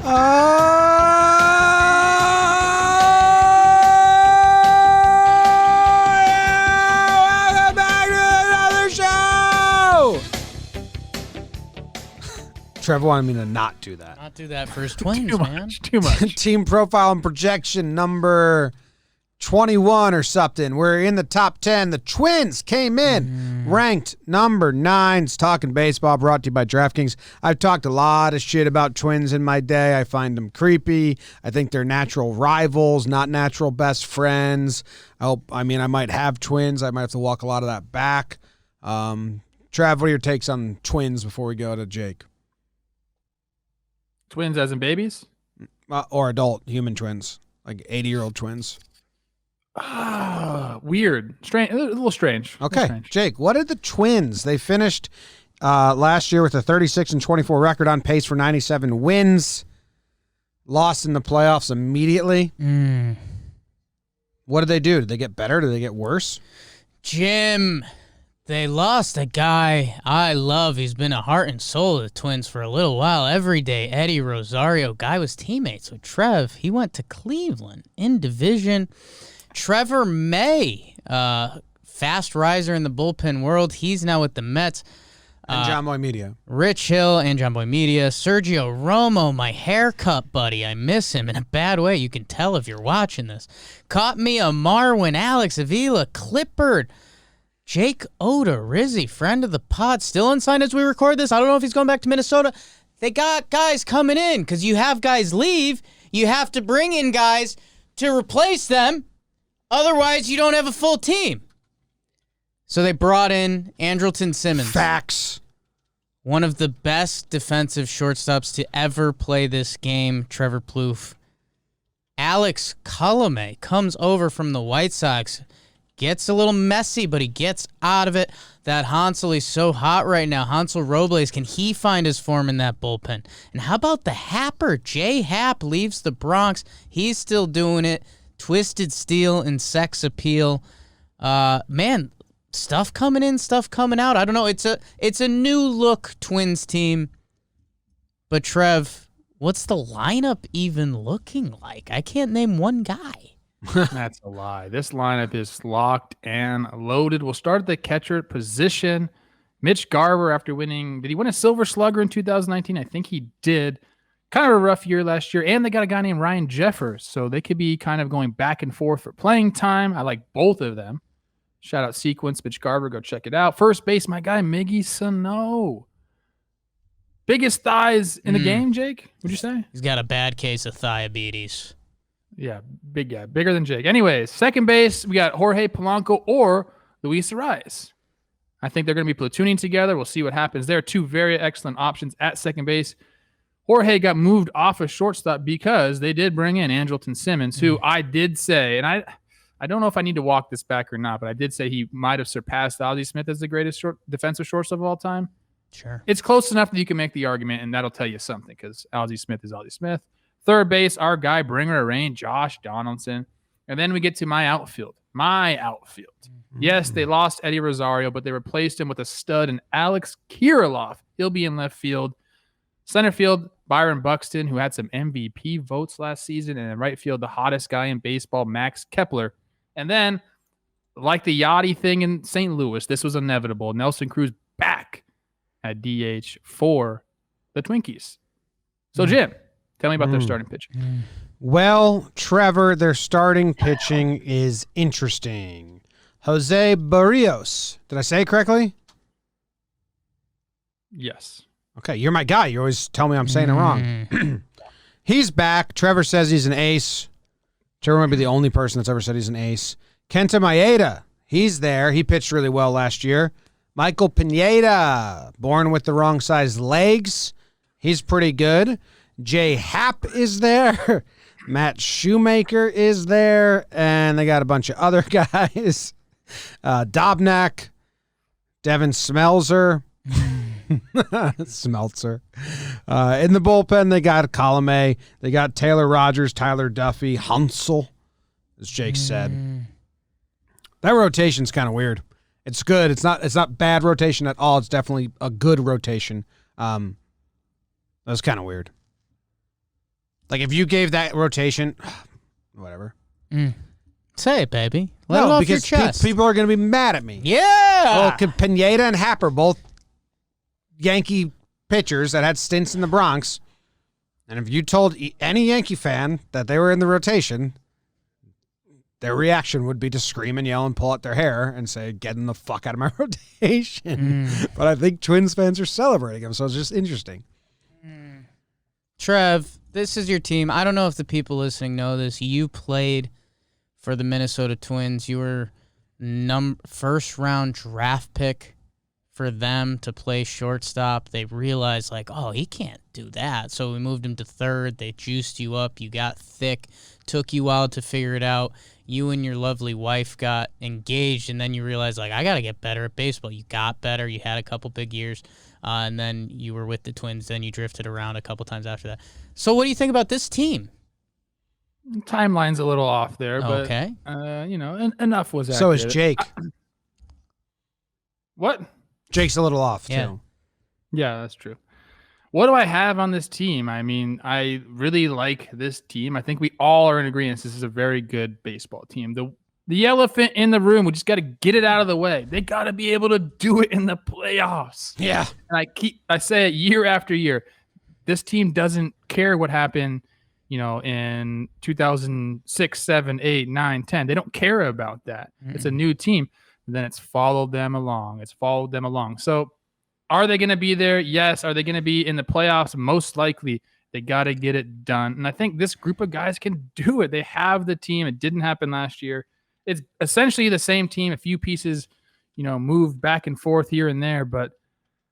Welcome back to another show. Trevor wanted me to not do that. Not do that for his Twins, Too man. much. Too much. Team profile and projection number 21 or something. We're in the top 10. The Twins came in ranked number 9. It's Talking Baseball, brought to you by DraftKings. I've talked a lot of shit about Twins in my day. I find them creepy. I think they're natural rivals, not natural best friends. I might have twins. I might have to walk a lot of that back. Trav, what are your takes on Twins before we go to Jake? Twins as in babies? Or adult human twins, like 80-year-old twins. Weird. Strange. A little strange. Okay, strange. Jake, what did the Twins? They finished last year with a 36-24 record, on pace for 97 wins. Lost in the playoffs immediately. What did they do? Did they get better? Did they get worse? Jim, they lost a guy I love. He's been a heart and soul of the Twins for a little while. Every day, Eddie Rosario. Guy was teammates with Trev. He went to Cleveland in division. Trevor May, fast riser in the bullpen world. He's now with the Mets. And Jomboy Media. Rich Hill and Jomboy Media. Sergio Romo, my haircut buddy. I miss him in a bad way. You can tell if you're watching this. Caught me a Marwin, Alex Avila, Clippard, Jake Oda, Rizzy, friend of the pod. Still unsigned as we record this. I don't know if he's going back to Minnesota. They got guys coming in because you have guys leave. You have to bring in guys to replace them. Otherwise, you don't have a full team. So they brought in Andrelton Simmons. Facts. One of the best defensive shortstops to ever play this game, Trevor Plouffe. Alex Colomé comes over from the White Sox. Gets a little messy, but he gets out of it. That Hansel, he's so hot right now. Hansel Robles, can he find his form in that bullpen? And how about the Happer? Jay Happ leaves the Bronx. He's still doing it. Twisted Steel and Sex Appeal. Man, stuff coming in, stuff coming out. I don't know. It's a new look Twins team. But Trev, what's the lineup even looking like? I can't name one guy. That's a lie. This lineup is locked and loaded. We'll start at the catcher position. Mitch Garber, after winning, did he win a Silver Slugger in 2019? I think he did. Kind of a rough year last year, and they got a guy named Ryan Jeffers, so they could be kind of going back and forth for playing time. I like both of them. Shout out Sequence, Mitch Garber, go check it out. First base, my guy Miggy Sano. Biggest thighs in the game, Jake, would you say? He's got a bad case of diabetes. Yeah, big guy, bigger than Jake. Anyways, second base, we got Jorge Polanco or Luis Arias. I think they're going to be platooning together. We'll see what happens there. Two very excellent options at second base. Jorge got moved off of shortstop because they did bring in Andrelton Simmons, who I did say, and I don't know if I need to walk this back or not, but I did say he might have surpassed Ozzie Smith as the greatest defensive shortstop of all time. Sure. It's close enough that you can make the argument, and that'll tell you something because Ozzie Smith is Ozzie Smith. Third base, our guy, bringer of rain, Josh Donaldson. And then we get to my outfield. Yes, they lost Eddie Rosario, but they replaced him with a stud in Alex Kirilloff. He'll be in left field. Center field, Byron Buxton, who had some MVP votes last season. And in right field, the hottest guy in baseball, Max Kepler. And then, like the Yachty thing in St. Louis, this was inevitable. Nelson Cruz back at DH for the Twinkies. So, Jim, tell me about their starting pitching. Well, Trevor, their starting pitching is interesting. Jose Barrios. Did I say it correctly? Yes. Okay, you're my guy. You always tell me I'm saying it wrong. He's back. Trevor says he's an ace. Trevor might be the only person that's ever said he's an ace. Kenta Maeda, he's there. He pitched really well last year. Michael Pineda, born with the wrong size legs. He's pretty good. Jay Happ is there. Matt Shoemaker is there. And they got a bunch of other guys. Dobnak, Devin Smeltzer. Smeltzer. In the bullpen, they got Colomé. They got Taylor Rogers, Tyler Duffy, Hansel, as Jake said. That rotation's kind of weird. It's good. It's not bad rotation at all. It's definitely a good rotation. That was kind of weird. Like, if you gave that rotation, whatever. Say it, baby. Let it off your chest. People are going to be mad at me. Yeah. Well, Pineda and Happer, both Yankee pitchers that had stints in the Bronx. And if you told any Yankee fan that they were in the rotation, their reaction would be to scream and yell and pull out their hair and say, get in the fuck out of my rotation. But I think Twins fans are celebrating them, so it's just interesting. Trev, this is your team. I don't know if the people listening know this. You played for the Minnesota Twins. You were first-round draft pick for them to play shortstop. They realized, like, oh, he can't do that. So we moved him to third. They juiced you up. You got thick. Took you a while to figure it out. You and your lovely wife got engaged, and then you realized, like, I got to get better at baseball. You got better. You had a couple big years, and then you were with the Twins. Then you drifted around a couple times after that. So what do you think about this team? Timeline's a little off there, but okay. Enough was accurate. So is Jake. What? Jake's a little off, Yeah. too. Yeah, that's true. What do I have on this team? I mean, I really like this team. I think we all are in agreement this is a very good baseball team. The elephant in the room, we just got to get it out of the way. They got to be able to do it in the playoffs. Yeah. And I say it year after year. This team doesn't care what happened, in 2006, 7, 8, 9, 10. They don't care about that. It's a new team. Then it's followed them along. So are they going to be there? Yes. Are they going to be in the playoffs? Most likely. They got to get it done. And I think this group of guys can do it. They have the team. It didn't happen last year. It's essentially the same team. A few pieces, moved back and forth here and there, but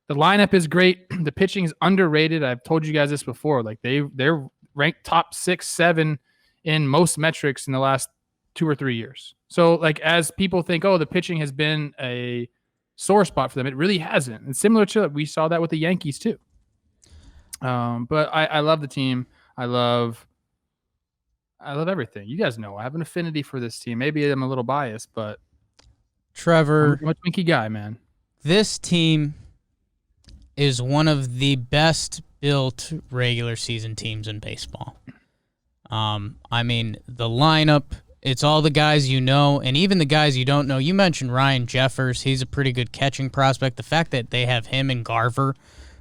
the lineup is great. The pitching is underrated. I've told you guys this before. Like they're ranked top 6, 7 in most metrics in the last 2 or 3 years. So like, as people think, oh, the pitching has been a sore spot for them, it really hasn't. It's similar to, we saw that with the Yankees too. But I love the team. I love everything. You guys know I have an affinity for this team. Maybe I'm a little biased, but Trevor, I'm a Twinkie guy, man. This team is one of the best built regular season teams in baseball. I mean, the lineup, it's all the guys you know, and even the guys you don't know. You mentioned Ryan Jeffers. He's a pretty good catching prospect. The fact that they have him and Garver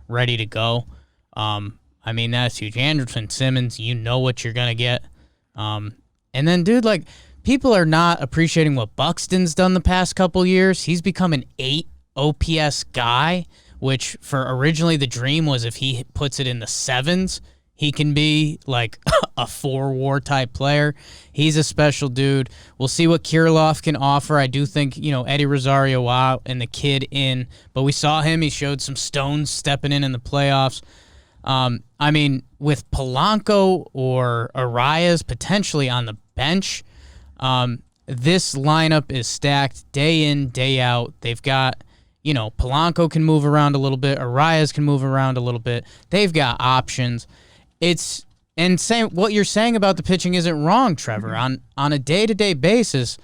ready to go, I mean, that's huge. Anderson Simmons, you know what you're going to get. And then, dude, like, people are not appreciating what Buxton's done the past couple years. He's become an 8 OPS guy, which for originally the dream was if he puts it in the 7s, he can be like a 4-WAR type player. He's a special dude. We'll see what Kirilloff can offer. I do think, Eddie Rosario out and the kid in, but we saw him. He showed some stones stepping in the playoffs. I mean, with Polanco or Arias potentially on the bench, this lineup is stacked day in, day out. They've got, Polanco can move around a little bit. Arias can move around a little bit. They've got options. What you're saying about the pitching isn't wrong, Trevor. On a day-to-day basis,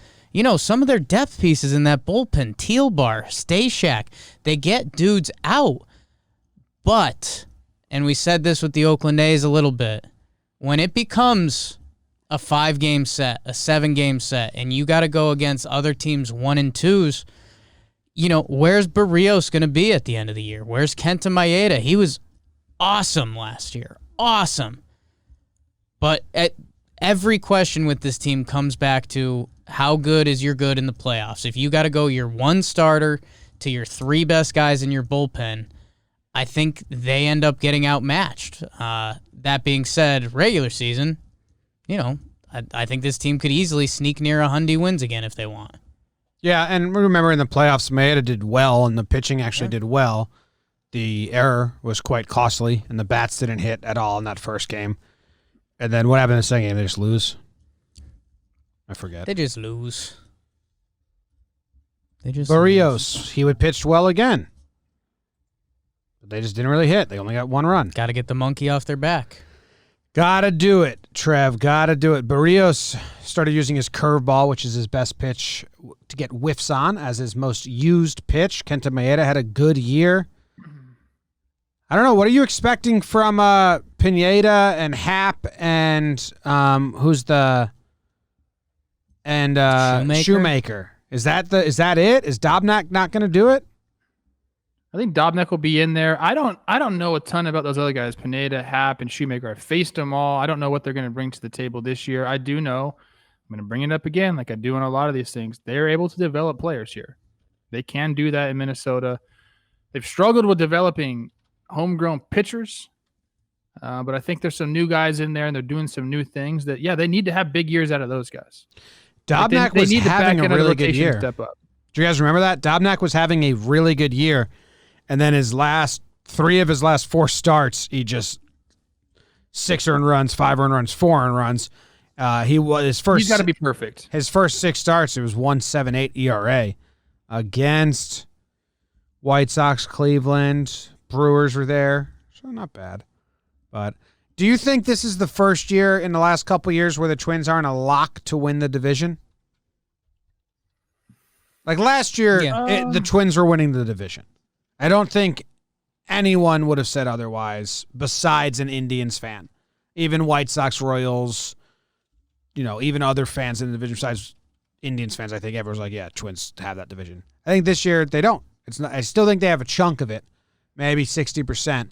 some of their depth pieces in that bullpen, Tealbar, Stashak, they get dudes out. But, and we said this with the Oakland A's a little bit, when it becomes a 5-game set, a 7-game set, and you got to go against other teams' 1 and 2s, where's Barrios going to be at the end of the year? Where's Kenta Maeda? He was awesome last year. Awesome. But every question with this team comes back to how good is your good in the playoffs? If you got to go your 1 starter to your 3 best guys in your bullpen, I think they end up getting outmatched. That being said, regular season, I think this team could easily sneak near 100 wins again if they want. Yeah, and remember in the playoffs, Maeda did well, and the pitching actually did well. The error was quite costly, and the bats didn't hit at all in that first game. And then what happened in the second game? They just lose? I forget. They just lose. Barrios, he would pitch well again. But they just didn't really hit. They only got 1 run. Got to get the monkey off their back. Gotta do it, Trev. Gotta do it. Barrios started using his curveball, which is his best pitch, to get whiffs on as his most used pitch. Kenta Maeda had a good year. I don't know. What are you expecting from Pineda and Hap and who's the Shoemaker? Is that it? Is Dobnak not going to do it? I think Dobnak will be in there. I don't know a ton about those other guys, Pineda, Hap, and Shoemaker. I faced them all. I don't know what they're going to bring to the table this year. I do know, I'm going to bring it up again like I do on a lot of these things. They're able to develop players here. They can do that in Minnesota. They've struggled with developing homegrown pitchers, but I think there's some new guys in there, and they're doing some new things that, they need to have big years out of those guys. Dobnak was having a really good year. Step up. Do you guys remember that? Dobnak was having a really good year, and then three of his last 4 starts, he just 6 earned runs, 5 earned runs, 4 earned runs. He's got to be perfect. His first 6 starts, it was 1.78 ERA against White Sox, Cleveland, Brewers were there, so not bad. But do you think this is the first year in the last couple of years where the Twins aren't a lock to win the division? Like last year, the Twins were winning the division. I don't think anyone would have said otherwise besides an Indians fan. Even White Sox, Royals, even other fans in the division besides Indians fans, I think everyone's like, yeah, Twins have that division. I think this year they don't. I still think they have a chunk of it, maybe 60%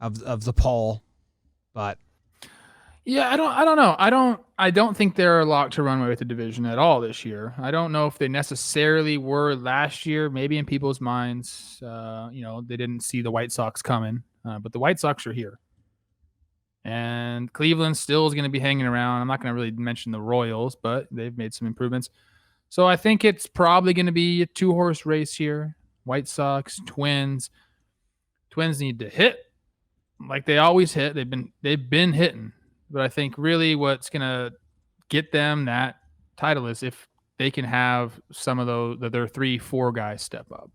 of the poll, but I don't know. I don't think they're locked to run away with the division at all this year. I don't know if they necessarily were last year. Maybe in people's minds, they didn't see the White Sox coming, but the White Sox are here. And Cleveland still is going to be hanging around. I'm not going to really mention the Royals, but they've made some improvements. So I think it's probably going to be a 2-horse race here. White Sox, Twins. Twins need to hit like they always hit. They've been hitting. But I think really what's going to get them that title is if they can have some of their 3-4 guys step up.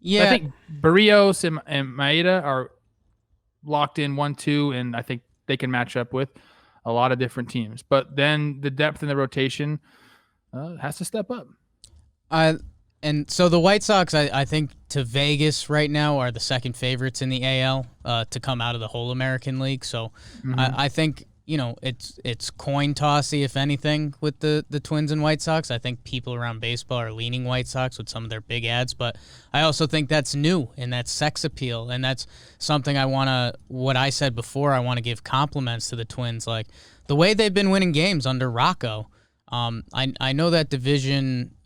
Yeah. I think Barrios and Maeda are locked in 1-2, and I think they can match up with a lot of different teams. But then the depth in the rotation has to step up. And so the White Sox, I think, to Vegas right now are the second favorites in the AL to come out of the whole American League. So I think it's coin tossy, if anything, with the Twins and White Sox. I think people around baseball are leaning White Sox with some of their big ads, but I also think that's new and that's sex appeal, and that's something what I said before, I want to give compliments to the Twins, like the way they've been winning games under Rocco. I know that division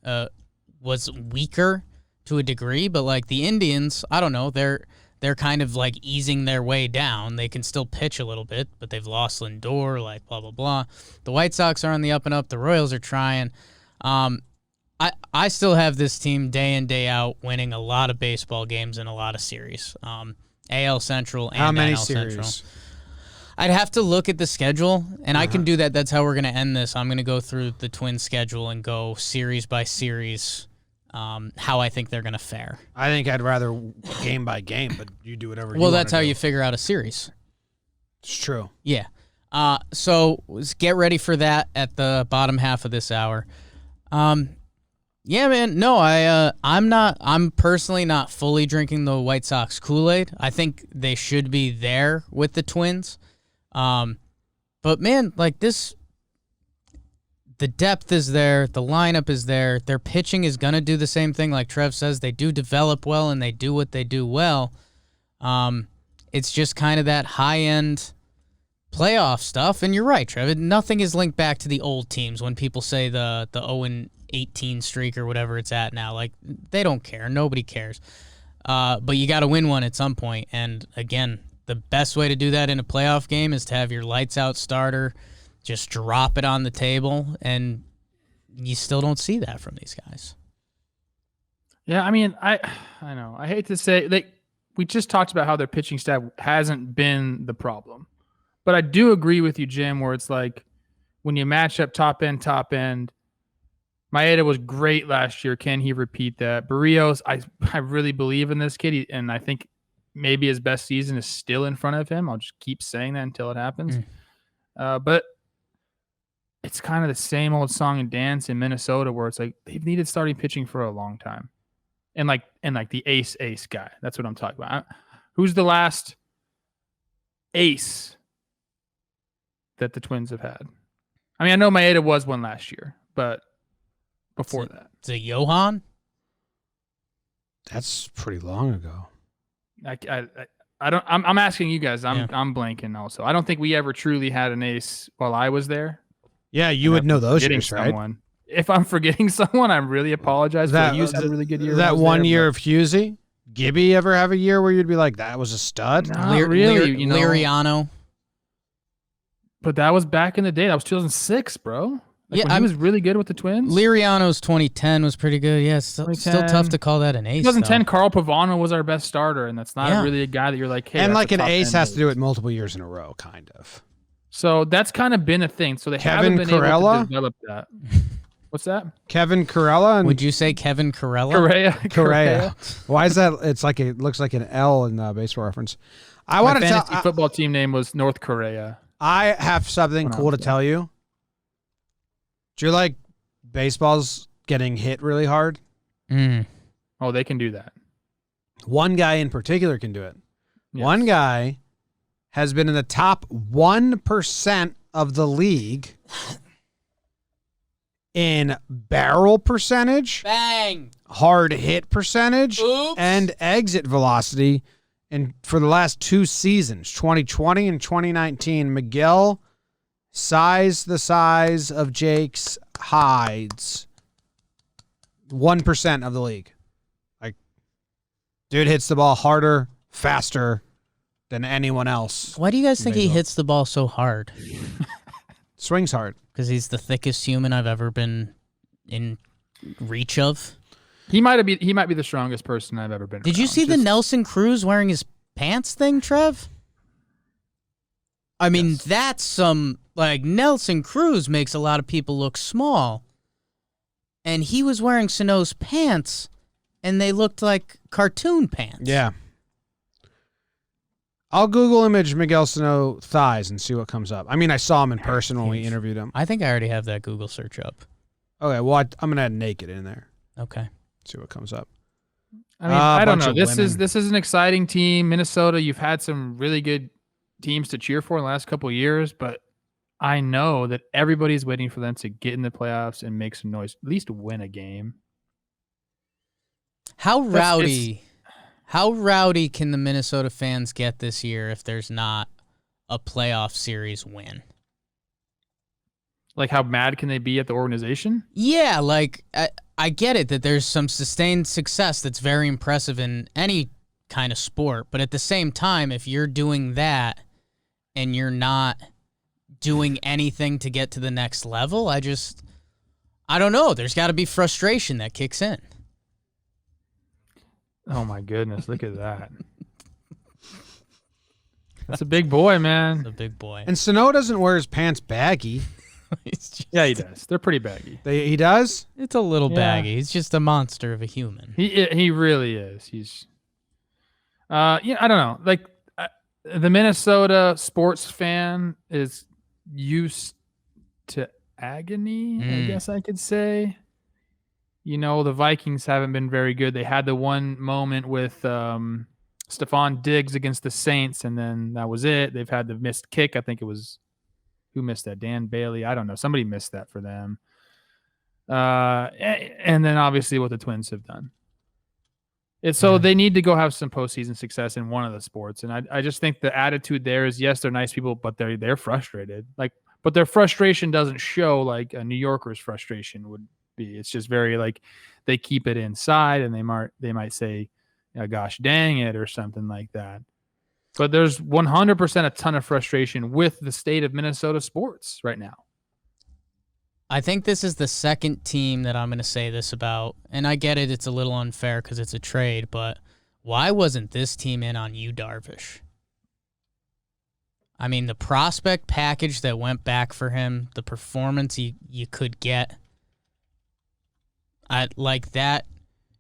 was weaker to a degree, but like the Indians, I don't know, they're kind of like easing their way down. They can still pitch a little bit, but they've lost Lindor, like blah, blah, blah. The White Sox are on the up and up. The Royals are trying. I still have this team day in, day out winning a lot of baseball games and a lot of series. AL Central and How many NL series? Central. I'd have to look at the schedule, and I can do that. That's how we're going to end this. I'm going to go through the Twins schedule and go series by series, how I think they're going to fare. I think I'd rather game by game, but you do whatever you want. Well, that's how you figure out a series. It's true. Yeah. So let's get ready for that at the bottom half of this hour. Yeah, man. No, I'm personally not fully drinking the White Sox Kool-Aid. I think they should be there with the Twins. But man, like this, the depth is there, the lineup is there, their pitching is going to do the same thing. Like Trev says, they do develop well and they do what they do well. It's just kind of that high-end playoff stuff. And you're right, Trev, nothing is linked back to the old teams when people say the 0-18 streak or whatever it's at now. Like, they don't care. Nobody cares. But you got to win one at some point. And again, the best way to do that in a playoff game is to have your lights-out starter just drop it on the table, and you still don't see that from these guys. Yeah, I mean, I know. I hate to say, we just talked about how their pitching staff hasn't been the problem. But I do agree with you, Jim, where it's like when you match up top end, Maeda was great last year. Can he repeat that? Barrios, I really believe in this kid, and I think maybe his best season is still in front of him. I'll just keep saying that until it happens. But it's kind of the same old song and dance in Minnesota where it's like they've needed starting pitching for a long time. And like the ace guy. That's what I'm talking about. Who's the last ace that the Twins have had? I mean, I know Maeda was one last year, but before that. Is it Johan? That's pretty long ago. I don't. I'm asking you guys. I'm blanking also. I don't think we ever truly had an ace while I was there. Yeah, you would know those years, someone. right? If I'm forgetting someone, I really apologize. But Hughes had a really good year. That one year of Husey? Gibby ever have a year where you'd be like, that was a stud? Not really. Liriano. But that was back in the day. That was 2006, bro. Like Yeah, when he was really good with the Twins. Liriano's 2010 was pretty good. Yeah, it's still tough to call that an ace. 2010, though. Carl Pavano was our best starter, and that's not really a guy that you're like, hey. And that's like a an top ace 10 has to do it multiple years in a row, kind of. So that's kind of been a thing. So they Kevin haven't been able Corella? to develop that. What's that? Kevin Corella and Would you say Kevin Corella? Correa. Why is that? It looks like an L in baseball reference. I want to tell. My football team name was North Korea. I have something cool to tell you. Do you like baseball's getting hit really hard? Oh, they can do that. One guy in particular can do it. Yes. One guy has been in the top 1% of the league in barrel percentage, Bang! hard hit percentage, Oops. and exit velocity. And for the last 2 seasons, 2020 and 2019, Miguel, the size of Jake's hides, 1% of the league. Like, dude hits the ball harder, faster than anyone else. Why do you guys think he hits the ball so hard? Swings hard. Because he's the thickest human I've ever been in reach of. He might be the strongest person I've ever been. Did you see the Nelson Cruz wearing his pants thing, Trev? I mean, that's some, like, Nelson Cruz makes a lot of people look small. And he was wearing Sano's pants, and they looked like cartoon pants. Yeah. I'll Google image Miguel Sano thighs and see what comes up. I mean, I saw him in person when we interviewed him. I think I already have that Google search up. Okay, well, I'm going to add naked in there. Okay. See what comes up. I mean, I don't bunch know. of This is an exciting team. Minnesota, you've had some really good teams to cheer for in the last couple of years, but I know that everybody's waiting for them to get in the playoffs and make some noise, at least win a game. How rowdy can the Minnesota fans get this year if there's not a playoff series win? Like, how mad can they be at the organization? Yeah, like, I get it that there's some sustained success that's very impressive in any kind of sport, but at the same time, if you're doing that and you're not doing anything to get to the next level, I don't know. There's got to be frustration that kicks in. Oh, my goodness. Look at that. That's a big boy, man. The big boy. And Sano doesn't wear his pants baggy. Yeah, he does. They're pretty baggy. He does? It's a little baggy. He's just a monster of a human. He really is. He's, I don't know. Like, the Minnesota sports fan is used to agony, I guess I could say. You know, the Vikings haven't been very good. They had the one moment with Stephon Diggs against the Saints, and then that was it. They've had the missed kick. I think it was, who missed that? Dan Bailey? I don't know. Somebody missed that for them. And then obviously what the Twins have done. So they need to go have some postseason success in one of the sports. And I just think the attitude there is, yes, they're nice people, but they're frustrated. But their frustration doesn't show like a New Yorker's frustration would be. It's just very like they keep it inside, and they might say, gosh dang it, or something like that. But there's 100% a ton of frustration with the state of Minnesota sports right now. I think this is the second team that I'm going to say this about, and I get it, it's a little unfair because it's a trade, but why wasn't this team in on Yu Darvish? I mean, the prospect package that went back for him, the performance you could get, I like that.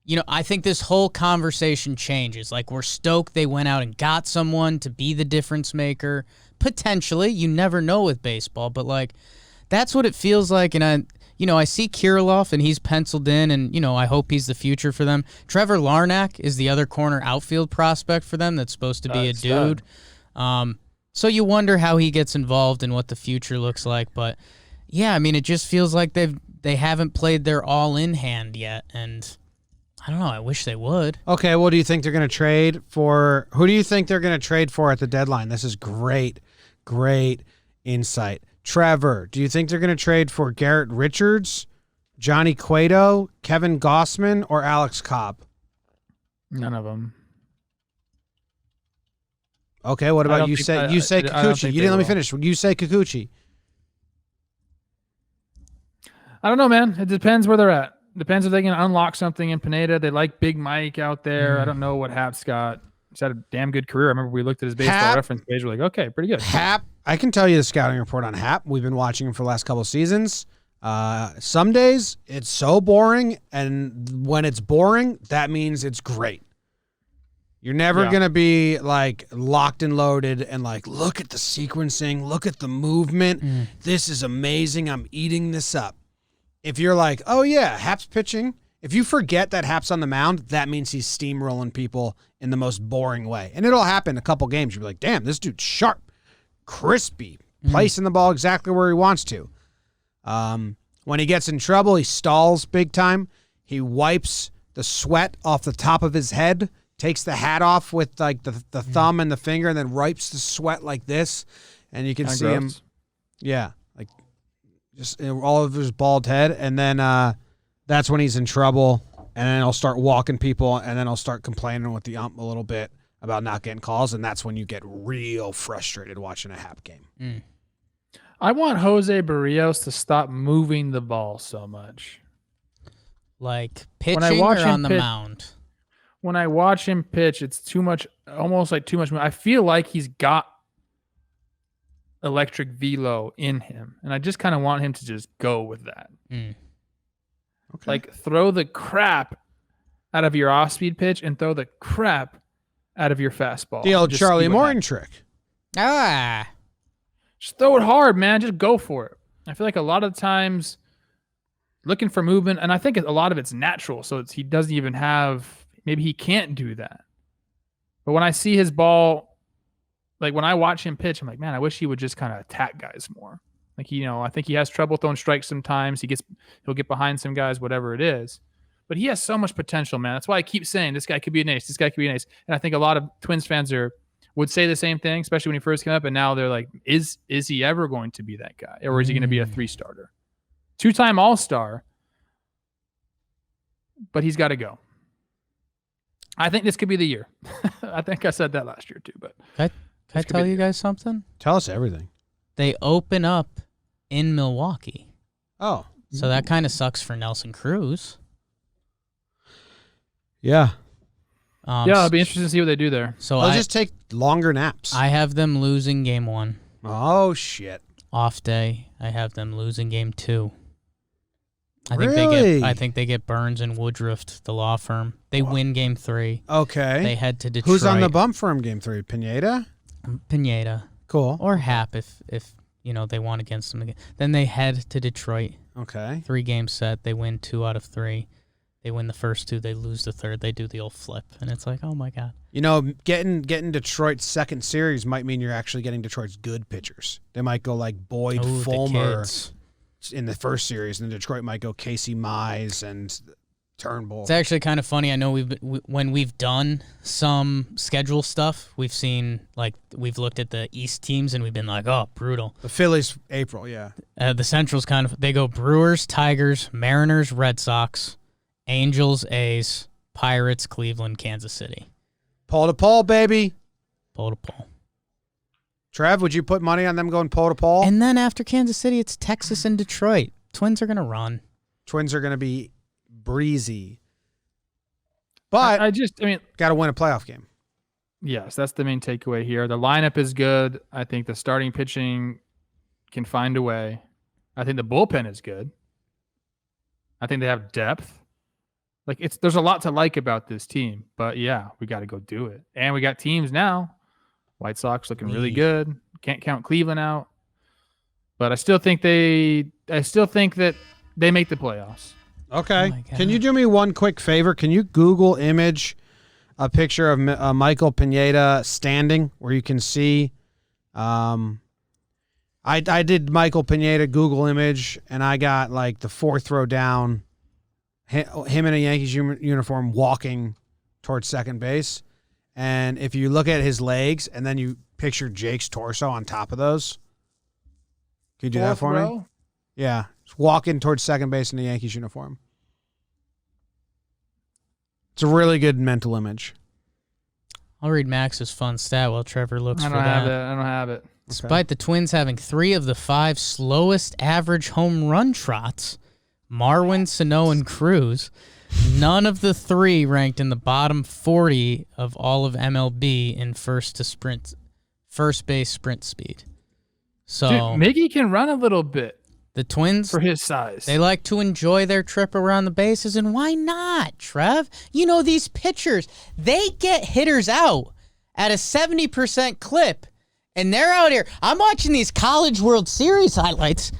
You know, I think this whole conversation changes. Like, we're stoked they went out and got someone to be the difference maker. Potentially, you never know with baseball, but like, that's what it feels like. And I see Kirilloff, and he's penciled in, and, I hope he's the future for them. Trevor Larnack is the other corner outfield prospect for them that's supposed to be a dude. So you wonder how he gets involved and what the future looks like. But, yeah, I mean, it just feels like they haven't played their all-in hand yet, and I don't know. I wish they would. Okay, well, do you think they're going to trade for – who do you think they're going to trade for at the deadline? This is great insight. Trevor, do you think they're going to trade for Garrett Richards, Johnny Cueto, Kevin Gossman, or Alex Cobb? None of them. Okay, what about you say Kikuchi? You didn't let me finish. You say Kikuchi. I don't know, man. It depends where they're at. Depends if they can unlock something in Pineda. They like Big Mike out there. I don't know what Hap's got. He's had a damn good career. I remember we looked at his baseball reference page. We're like, okay, pretty good. Hap, I can tell you the scouting report on Hap. We've been watching him for the last couple of seasons. Some days it's so boring, and when it's boring, that means it's great. You're never going to be like locked and loaded and like, look at the sequencing, look at the movement. This is amazing. I'm eating this up. If you're like, oh yeah, Hap's pitching, if you forget that Hap's on the mound, that means he's steamrolling people in the most boring way. And it'll happen a couple games. You'll be like, damn, this dude's sharp, crispy, placing the ball exactly where he wants to. When he gets in trouble, he stalls big time. He wipes the sweat off the top of his head, takes the hat off with like the thumb and the finger, and then wipes the sweat like this. And you can see him. Yeah. Like just all over his bald head. And then that's when he's in trouble. And then he'll start walking people, and then he'll start complaining with the ump a little bit about not getting calls. And that's when you get real frustrated watching a Hap game. I want Jose Barrios to stop moving the ball so much. Like pitching or on the mound? When I watch him pitch, it's too much, almost like too much. I feel like he's got electric velo in him, and I just kind of want him to just go with that. Okay. Like throw the crap out of your off-speed pitch and throw the crap out of your fastball. The old Charlie Morton trick. Just throw it hard, man. Just go for it. I feel like a lot of times looking for movement, and I think a lot of it's natural, so he doesn't even have, maybe he can't do that. But when I see his ball, like when I watch him pitch, I'm like, man, I wish he would just kind of attack guys more. Like, I think he has trouble throwing strikes sometimes. He'll get behind some guys, whatever it is. But he has so much potential, man. That's why I keep saying this guy could be an ace. This guy could be an ace. And I think a lot of Twins fans would say the same thing, especially when he first came up. And now they're like, is he ever going to be that guy? Or is he going to be a 3-starter? 2-time All-Star. But he's got to go. I think this could be the year. I think I said that last year too. But can I tell you guys something? Tell us everything. They open up in Milwaukee. Oh. So that kind of sucks for Nelson Cruz. Yeah. It'll be interesting to see what they do there. So I'll just take longer naps. I have them losing game 1. Oh, shit. Off day. I have them losing game 2. Really? I think they get Burns and Woodruff, the law firm. They win game 3. Okay. They head to Detroit. Who's on the bump for him game 3? Pineda? Pineda. Cool. Or Hap if they want against them again. Then they head to Detroit. Okay. 3 game set. They win 2 out of 3. They win the first 2. They lose the third. They do the old flip, and it's like, oh my god. Getting Detroit's second series might mean you're actually getting Detroit's good pitchers. They might go like Boyd Fulmer in the first series, and Detroit might go Casey Mize and Turnbull. It's actually kind of funny. I know when we've done some schedule stuff, we've looked at the East teams and we've been like, oh, brutal. The Phillies, April, yeah. The Central's they go Brewers, Tigers, Mariners, Red Sox, Angels, A's, Pirates, Cleveland, Kansas City. Pole to pole, baby. Pole to pole. Trev, would you put money on them going pole to pole? And then after Kansas City, it's Texas and Detroit. Twins are going to run. Twins are going to be breezy. But got to win a playoff game. Yes, that's the main takeaway here. The lineup is good. I think the starting pitching can find a way. I think the bullpen is good. I think they have depth. There's a lot to like about this team, but yeah, we got to go do it. And we got teams now. White Sox looking really good. Can't count Cleveland out. But I still think that They make the playoffs. Okay. Oh my God. Can you do me one quick favor? Can you Google image a picture of Michael Pineda standing where you can see? I did Michael Pineda Google image, and I got like the fourth row down, him in a Yankees uniform walking towards second base. And if you look at his legs and then you picture Jake's torso on top of those, can you do that for me? Yeah. Just walking towards second base in the Yankees uniform. It's a really good mental image. I'll read Max's fun stat while Trevor looks I for don't that. have it. I don't have it. Despite the Twins having 3 of the 5 slowest average home run trots, Marwin, Sano, and Cruz, none of the 3 ranked in the bottom 40 of all of MLB in first base sprint speed. So Dude, Miggy can run a little bit the Twins, for his size. they like to enjoy their trip around the bases, and why not, Trev? You know, these pitchers, they get hitters out at a 70% clip. And they're out here. I'm watching these College World Series highlights.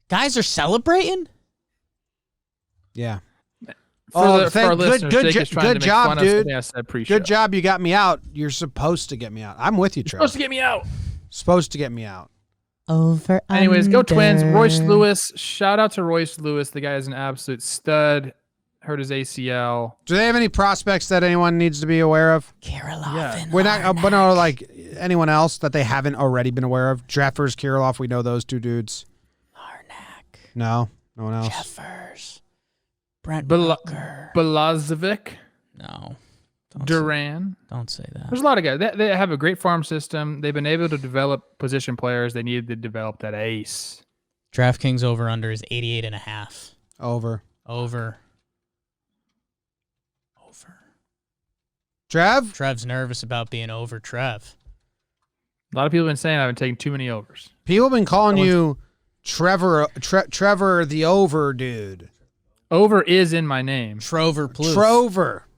Guys are celebrating. Yeah. For our listeners, Jake is trying to good make job, fun of dude. something I said pre-show. Good job. You got me out. You're supposed to get me out. I'm with you, Trevor. Supposed to get me out. Supposed to get me out. Over. Anyways, go under. Twins. Royce Lewis. Shout out to Royce Lewis. The guy is an absolute stud. Hurt his ACL. Do they have any prospects that anyone needs to be aware of? Kirilov. We're not, but no, like anyone else that they haven't already been aware of. Jeffers, Kirilov, we know those 2 dudes. Larnack. No one else. Jeffers. Brent Bel- Booker. Belazovic. No. Duran. Don't say that. There's a lot of guys. They have a great farm system. They've been able to develop position players. They needed to develop that ace. DraftKings over-under is 88.5. Over. Trev's nervous about being over Trev. A lot of people have been saying I've been taking too many overs. People have been calling you Trevor the over dude. Over is in my name. Trover Plouffe. Trover.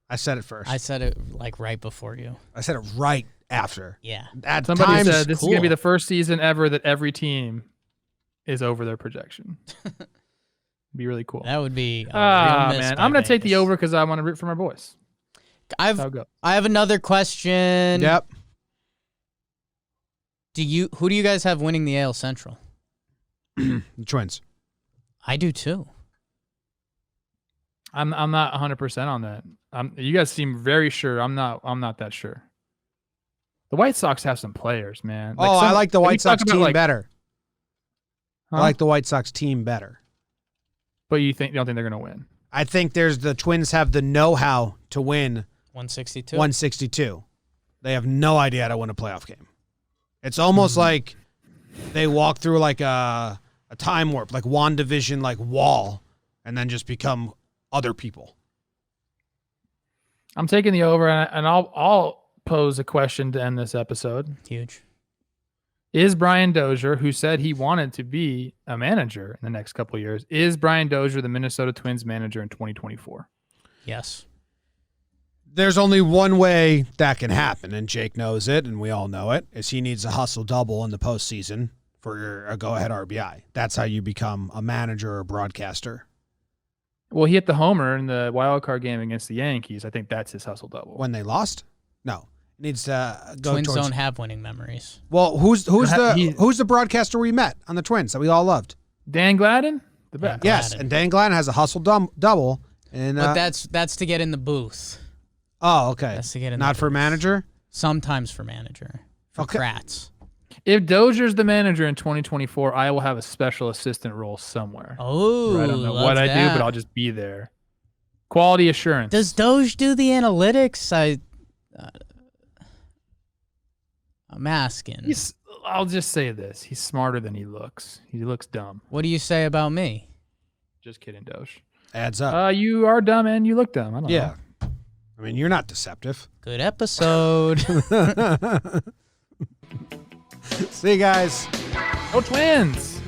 I said it first. I said it like right before you. I said it right after. Yeah. At Somebody times, said this is going to be cool. the first season ever that every team is over their projection. Be really cool. That would be a real miss man. by I'm going to take the Vegas. over because I want to root for my boys. I have another question. Yep. Who do you guys have winning the AL Central? The Twins. I do too. I'm not 100% on that. You guys seem very sure. I'm not that sure. The White Sox have some players, man. I like the White Sox team better. Huh? I like the White Sox team better. But you don't think they're going to win? I think the Twins have the know-how to win 162. 162. They have no idea how to win a playoff game. It's almost like they walk through like a time warp, like WandaVision, like wall, and then just become other people. I'm taking the over, and I'll pose a question to end this episode. Huge. Is Brian Dozier, who said he wanted to be a manager in the next couple of years, is Brian Dozier the Minnesota Twins manager in 2024? Yes. There's only one way that can happen, and Jake knows it, and we all know it, is he needs a hustle double in the postseason for a go-ahead RBI. That's how you become a manager or a broadcaster. Well, he hit the homer in the wild card game against the Yankees. I think that's his hustle double. When they lost? No. Needs to go Twins towards... don't have winning memories. Well, who's the broadcaster we met on the Twins that we all loved? Dan Gladden? The best. Yes, Gladden. and Dan Gladden has a hustle double. And, But that's to get in the booth. oh, okay. That's to get in Not the for booth. manager? Sometimes for manager. For Okay. Kratz. If Dozier's the manager in 2024, I will have a special assistant role somewhere. Oh, I don't know love what I that. do, but I'll just be there. Quality assurance. Does Doge do the analytics? I'm asking. I'll just say this. He's smarter than he looks. He looks dumb. What do you say about me? Just kidding, Doge. Adds up. You are dumb and you look dumb. I don't know. Yeah. I mean, you're not deceptive. Good episode. See you guys. Go Twins.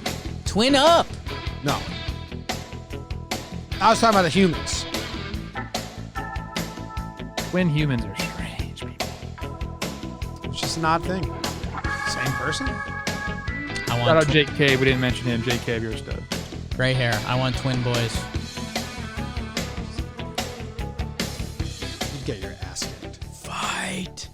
Twin up. No. I was talking about the humans. Twin humans are strange people. It's just an odd thing. Same person? I Shout want out Jake Cave. We didn't mention him. Jake Cave, you're a stud. Gray hair. I want twin boys. You'd get your ass kicked. Fight.